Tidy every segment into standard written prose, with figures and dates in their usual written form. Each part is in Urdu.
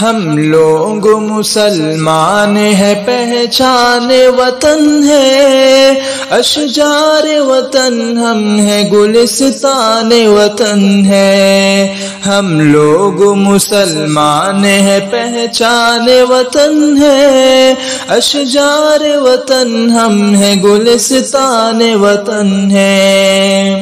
ہم لوگ مسلمان ہیں، پہچان وطن ہے اشجار وطن، ہم ہیں گلستان وطن ہے۔ ہم لوگ مسلمان ہیں، پہچان وطن ہے اشجار وطن، ہم ہیں گلستان وطن ہے۔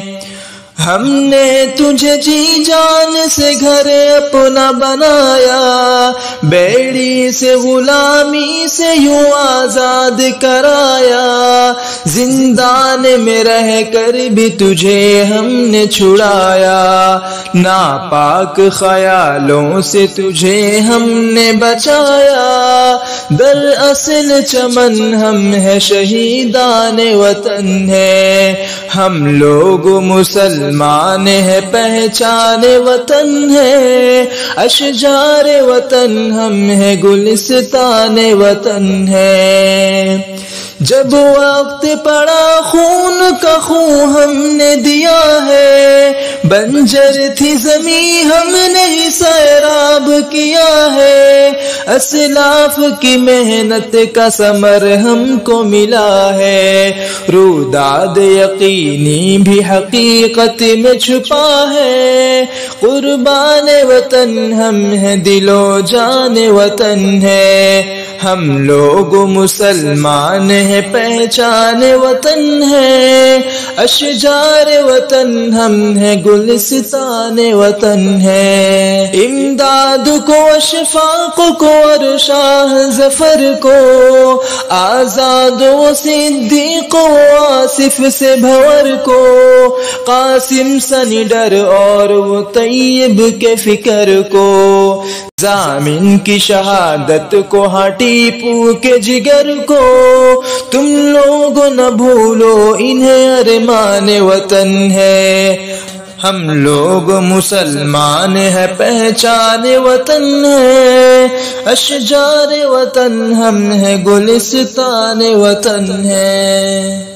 ہم نے تجھے جی جان سے گھر اپنا بنایا، بیڑی سے غلامی سے یوں آزاد کرایا، زندان میں رہ کر بھی تجھے ہم نے چھڑایا، ناپاک خیالوں سے تجھے ہم نے بچایا، دراصل چمن ہم ہے شہیدان وطن ہے۔ ہم لوگ مسلمان ہے، پہچان وطن ہے اشجار وطن، ہم ہے گلستان وطن ہے۔ جب وقت پڑا خون کا خون ہم نے دیا ہے، بنجر تھی زمین ہم نے ہی سیراب کیا ہے، اسلاف کی محنت کا ثمر ہم کو ملا ہے، روداد یقینی بھی حقیقت میں چھپا ہے، قربان وطن ہم ہیں دل و جان وطن ہے۔ ہم لوگ مسلمان ہیں، پہچان وطن ہے اشجار وطن، ہم ہیں گلستان وطن ہے۔ امداد کو، اشفاق کو اور شاہ ظفر کو، آزاد و صدیق و آصف سے بھور کو، قاسم سے نڈر اور وہ طیب کے فکر کو، ضامن کی شہادت کو، ہاں ٹیپو کے جگر کو، تم لوگ نہ بھولو انہیں ارمان وطن ہے۔ ہم لوگ مسلمان ہیں، پہچان وطن ہے اشجار وطن، ہم ہیں گلستان وطن ہے۔